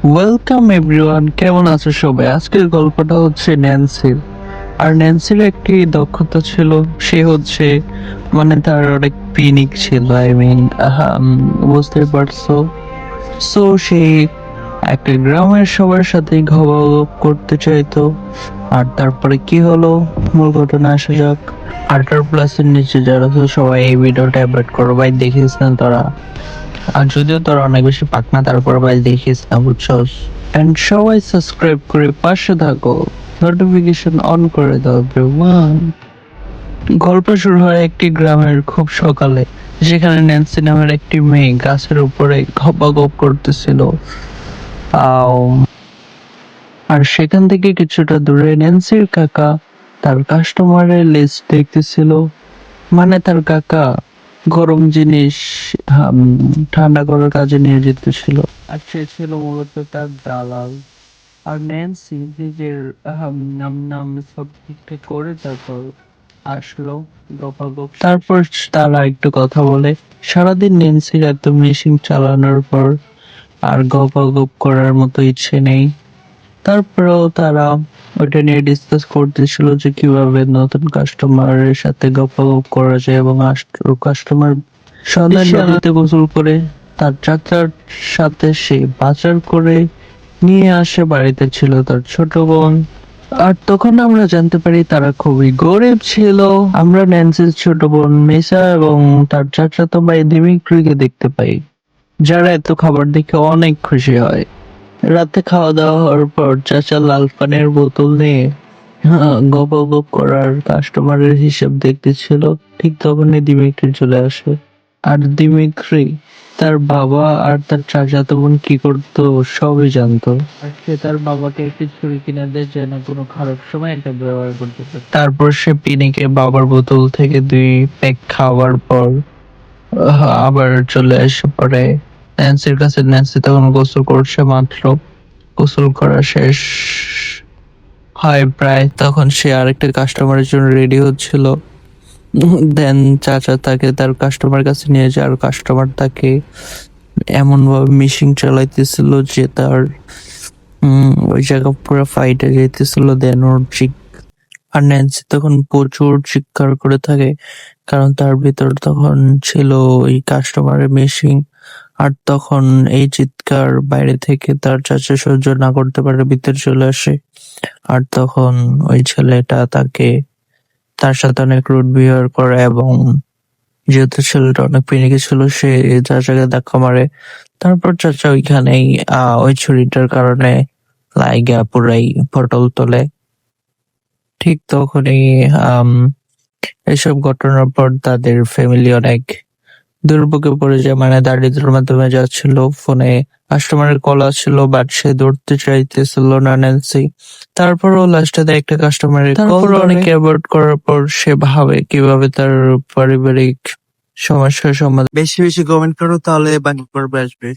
Welcome everyone, কেমন আছো সবাই? আজকের গল্পটা হচ্ছে ন্যান্সির। আর ন্যান্সির একটি দক্ষতা ছিল, সে হচ্ছে তার অনেক পিনিক ছিল। বুঝতে পারছো? সো সে একটা গ্রামের সবার সাথে ঘবঘব করতে চাইতো। আর তারপরে কি হলো, মূল ঘটনা আসা যাক। 18+ এর নিচে যারা তো সবাই এই ভিডিওটা অ্যাভয়েড করো ভাই, দেখিস না তোরা। আর যদিও তোরা অনেক বেশি পাকনা, তারপর ভাই দেখিস না, বুঝছস? এন্ড সবাই সাবস্ক্রাইব করে পাশে থাকো, নোটিফিকেশন অন করে দাও এভরিওয়ান। গল্প শুরু হয় একটি গ্রামের খুব সকালে, যেখানে ন্যান্সি নামের একটি মেয়ে গাছের উপরে গপ করতেছিল। আও, আর সেখান থেকে কিছুটা দূরে ন্যান্সির কাকা তার কাস্টমারের লিস্ট দেখতেছিল। তার কাকা গরম জিনিস ঠান্ডা করার কাজে নিয়োজিত ছিল, আর সে ছিল মূলত তার দালাল। আর ন্যান্সি নিজের নাম নাম সব ঠিকঠাক করে তারপর আসলো গপাগপ। তারপর তারা একটু কথা বলে। সারাদিন ন্যান্সির এত মেশিন চালানোর পর আর গপাগপ করার মতো ইচ্ছে নেই। তারপরেও তারা ওইটা নিয়ে ডিসকাস করতেছিল যে কিভাবে নতুন কাস্টমারের সাথে গপাগপ করা যায় এবং কাস্টমার সন্ধ্যায় নদীতে গোসল করে তার চাচার সাথে সে বাজার করে নিয়ে আসে। বাড়িতে ছিল তার ছোট বোন। আর তখন আমরা জানতে পারি তারা খুবই গরিব ছিল। আমরা ন্যান্সির ছোট বোন মেসা এবং তার চাচাতো ভাই দিমিত্রিকে দেখতে পাই, যারা এত খাবার দেখে অনেক খুশি হয়। রাতে খাওয়া দাওয়া হওয়ার পর চাচা লাল পানের বোতল নিয়ে গপ করার কাস্টমারের হিসাব দেখতেছিল। ঠিক তখনই দিমিত্রি চলে আসে। আর দিমিত্রি তার বাবা আর তার চাচাতো বোন কি করতো সবই জানতো। আর সে তার বাবাকে একটি ছুরি কিনে দেয় যেন কোনো খারাপ সময় এটা ব্যবহার করতে পারে। তারপর সে পিনিকে বাবার বোতল থেকে 2 প্যাক খাওয়ার পর আবার চলে এসে পড়ে ন্যান্সির কাছে। ন্যান্সি তখন গোসল করছে মাত্র। গোসল করা শেষ হয় প্রায়, তখন সে আরেকটা কাস্টমারের জন্য রেডি হচ্ছিল। দেন চাচা তাকে তার কাস্টমার কাছে নিয়ে যায়, আর কাস্টমার তাকে এমন ভাবে মিশিং চালাইতেছিল যে তার ওই জায়গা পুরো ফাইটে যেতেছিল। দেন ওর আর ন্যান্সি তখন প্রচুর চিৎকার করে থাকে, কারণ তার ভিতর তখন ছিল ওই কাস্টমারের মেশিং। আর তখন এই চিৎকার বাইরে থেকে তার চাচা সহ্য না করতে পারে, ভিতরে চলে আসে। আর তখন ওই ছেলেটা তার সাথে অনেক রুড বিহেভ করে, এবং যেহেতু ছেলেটা অনেক পিনিকে ছিল সে চাচাকে ধাক্কা মারে। তারপর চাচা ওইখানেই ওই ছুরিটার কারণে লাইগা পুরাই পটল তোলে। ঠিক তখনই আম, এসব ঘটনার পর তাদের ফ্যামিলি অনেক দুর্ভোগে পড়ে যায়। দারিদ্র্যের মাধ্যমে যাচ্ছিল। ফোনে কাস্টমারের কল আসছিল, বাট সে ধরতে চাইতেছিল না ন্যান্সি। তারপরও লাস্টে দেয় একটা কাস্টমারের কল। তারপর অনেক অ্যাভয়েড করার পর সে ভাবে কিভাবে তার পারিবারিক সমস্যার সমাধান। বেশি বেশি কমেন্ট করো, তাহলে বাকি পর্বে আসবে।